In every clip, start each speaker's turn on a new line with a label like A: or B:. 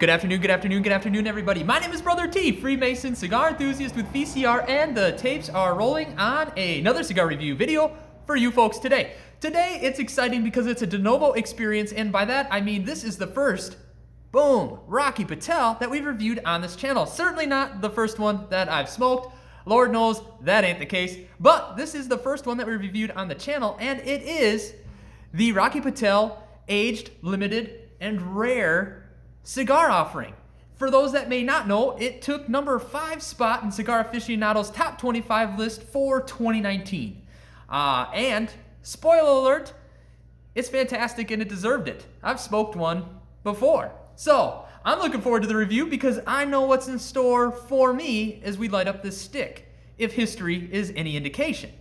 A: Good afternoon, everybody. My name is Brother T, Freemason, cigar enthusiast with VCR, and the tapes are rolling on another cigar review video for you folks today. Today, it's exciting because it's a de novo experience, and by that, I mean this is the first, boom, Rocky Patel that we've reviewed on this channel. Certainly not the first one that I've smoked. Lord knows that ain't the case, but this is the first one that we reviewed on the channel, and it is the Rocky Patel Aged, Limited, and Rare cigar offering. For those that may not know, it took number 5 spot in Cigar Aficionado's top 25 list for 2019. And spoiler alert, it's fantastic and it deserved it. I've smoked one before. So I'm looking forward to the review because I know what's in store for me as we light up this stick, if history is any indication.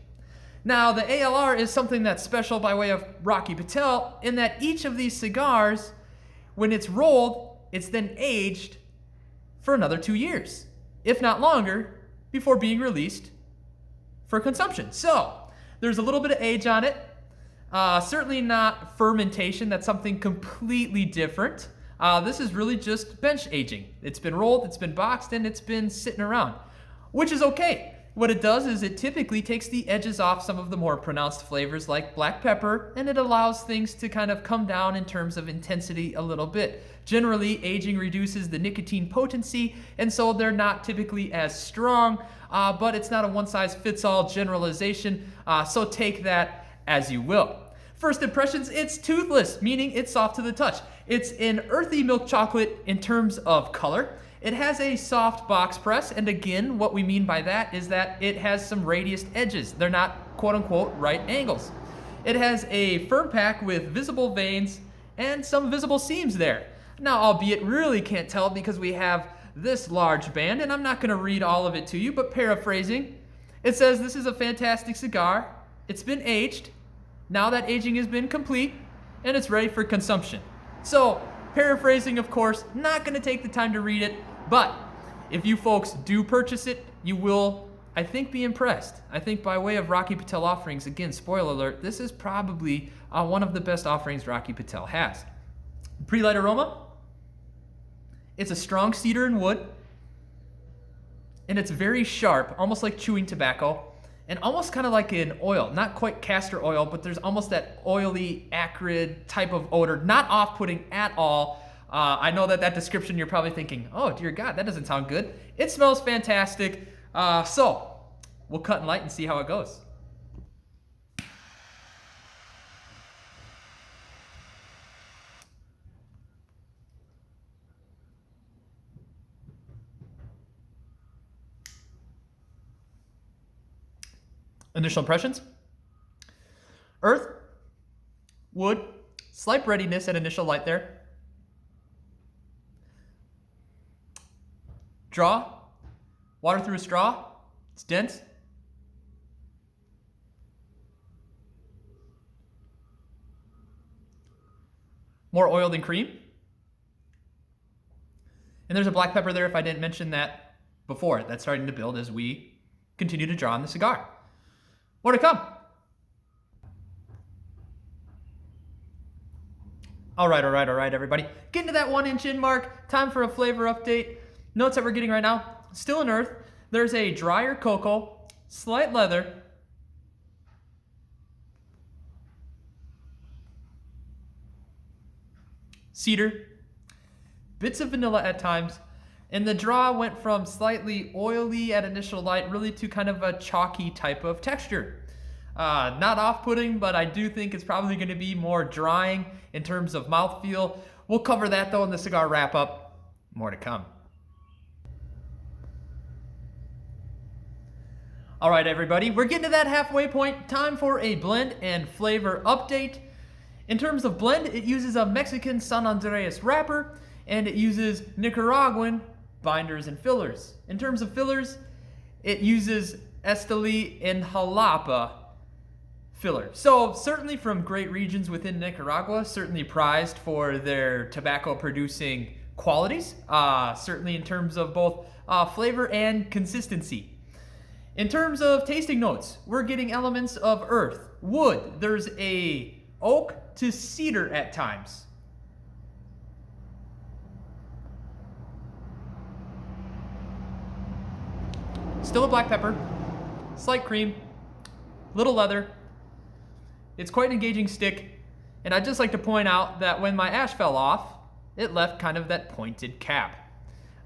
A: Now, the ALR is something that's special by way of Rocky Patel in that each of these cigars, when it's rolled, it's then aged for another 2 years, if not longer, before being released for consumption. So there's a little bit of age on it. Certainly not fermentation. That's something completely different. This is really just bench aging. It's been rolled, it's been boxed, and it's been sitting around, which is okay. What it does is it typically takes the edges off some of the more pronounced flavors like black pepper, and it allows things to kind of come down in terms of intensity a little bit. Generally, aging reduces the nicotine potency, and so they're not typically as strong, but it's not a one-size-fits-all generalization, so take that as you will. First impressions, it's toothless, meaning it's soft to the touch. It's an earthy milk chocolate in terms of color. It has a soft box press, and again, what we mean by that is that it has some radiused edges. They're not quote-unquote right angles. It has a firm pack with visible veins and some visible seams there. Now, albeit really can't tell because we have this large band, and I'm not gonna read all of it to you, but paraphrasing, it says this is a fantastic cigar. It's been aged. Now that aging has been complete, and it's ready for consumption. So, paraphrasing, of course, not gonna take the time to read it, but if you folks do purchase it, you will, I think, be impressed. I think by way of Rocky Patel offerings, again, spoiler alert, this is probably one of the best offerings Rocky Patel has. Pre-light aroma, it's a strong cedar and wood, and it's very sharp, almost like chewing tobacco, and almost kind of like an oil, not quite castor oil, but there's almost that oily, acrid type of odor, not off-putting at all. I know that description you're probably thinking, oh dear God, that doesn't sound good. It smells fantastic. So we'll cut and light and see how it goes. Initial impressions: earth, wood, slight breadiness at initial light there. Draw, water through a straw, it's dense. More oil than cream. And there's a black pepper there if I didn't mention that before. That's starting to build as we continue to draw on the cigar. More to come. All right, everybody. Getting to that 1 inch in mark. Time for a flavor update. Notes that we're getting right now, still in earth. There's a drier cocoa, slight leather, cedar, bits of vanilla at times, and the draw went from slightly oily at initial light really to kind of a chalky type of texture. Not off-putting, but I do think it's probably going to be more drying in terms of mouthfeel. We'll cover that though in the cigar wrap-up. More to come. All right, everybody, we're getting to that halfway point. Time for a blend and flavor update. In terms of blend, it uses a Mexican San Andreas wrapper, and it uses Nicaraguan binders and fillers. In terms of fillers, it uses Esteli and Jalapa filler. So certainly from great regions within Nicaragua, certainly prized for their tobacco producing qualities, certainly in terms of both flavor and consistency. In terms of tasting notes, we're getting elements of earth, wood. There's a oak to cedar at times. Still a black pepper, slight cream, little leather. It's quite an engaging stick, and I'd just like to point out that when my ash fell off, it left kind of that pointed cap.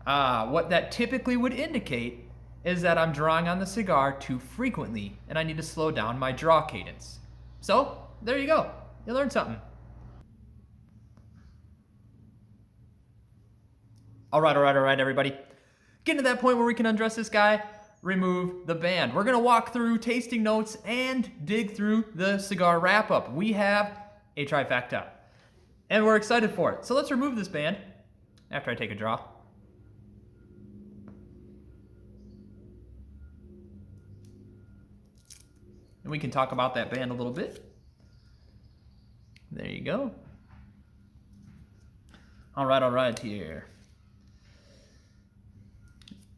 A: What that typically would indicate is that I'm drawing on the cigar too frequently, and I need to slow down my draw cadence. So, there you go. You learned something. All right, everybody. Getting to that point where we can undress this guy, remove the band. We're gonna walk through tasting notes and dig through the cigar wrap-up. We have a trifecta, and we're excited for it. So let's remove this band after I take a draw. And we can talk about that band a little bit. There you go. All right here.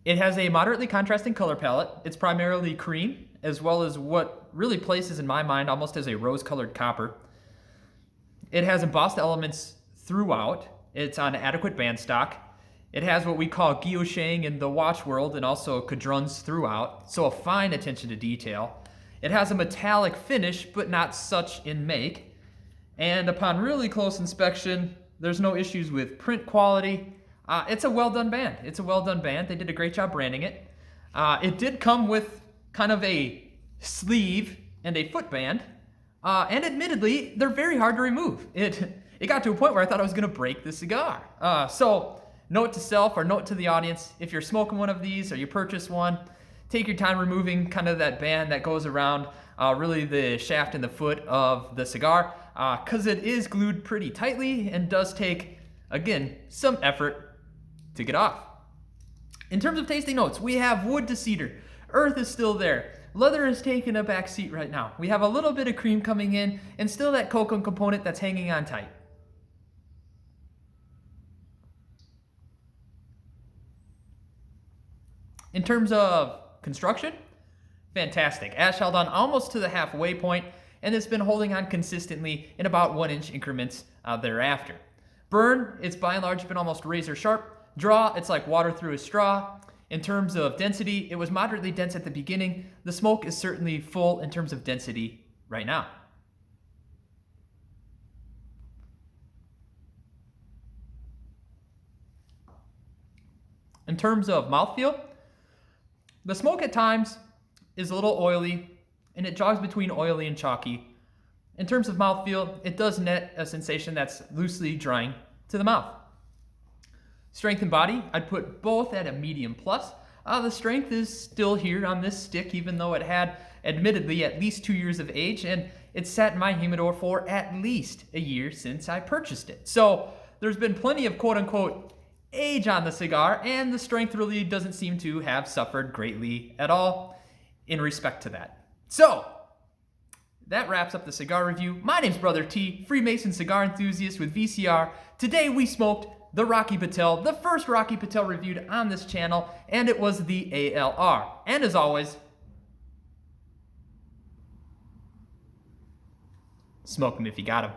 A: It has a moderately contrasting color palette. It's primarily cream, as well as what really places in my mind almost as a rose-colored copper. It has embossed elements throughout. It's on adequate band stock. It has what we call guilloching in the watch world and also cadruns throughout, so a fine attention to detail. It has a metallic finish, but not such in make. And upon really close inspection, there's no issues with print quality. It's a well-done band. They did a great job branding it. It did come with kind of a sleeve and a footband. And admittedly, they're very hard to remove. It got to a point where I thought I was gonna break the cigar. So note to self or note to the audience, if you're smoking one of these or you purchase one, take your time removing kind of that band that goes around really the shaft and the foot of the cigar, because it is glued pretty tightly and does take, again, some effort to get off. In terms of tasting notes, we have wood to cedar. Earth is still there. Leather is taking a back seat right now. We have a little bit of cream coming in and still that cocoa component that's hanging on tight. In terms of construction, fantastic. Ash held on almost to the halfway point, and it's been holding on consistently in about 1-inch increments thereafter. Burn, it's by and large been almost razor sharp. Draw, it's like water through a straw. In terms of density, it was moderately dense at the beginning. The smoke is certainly full in terms of density right now. In terms of mouthfeel, the smoke at times is a little oily, and it jogs between oily and chalky. In terms of mouthfeel, it does net a sensation that's loosely drying to the mouth. Strength and body, I'd put both at a medium plus. The strength is still here on this stick, even though it had, admittedly, at least 2 years of age, and it sat in my humidor for at least a year since I purchased it. So there's been plenty of quote-unquote age on the cigar, and the strength really doesn't seem to have suffered greatly at all in respect to that. So that wraps up the cigar review. My name's Brother T, Freemason cigar enthusiast with VCR. Today we smoked the Rocky Patel, the first Rocky Patel reviewed on this channel, and it was the ALR. And as always, smoke 'em if you got 'em.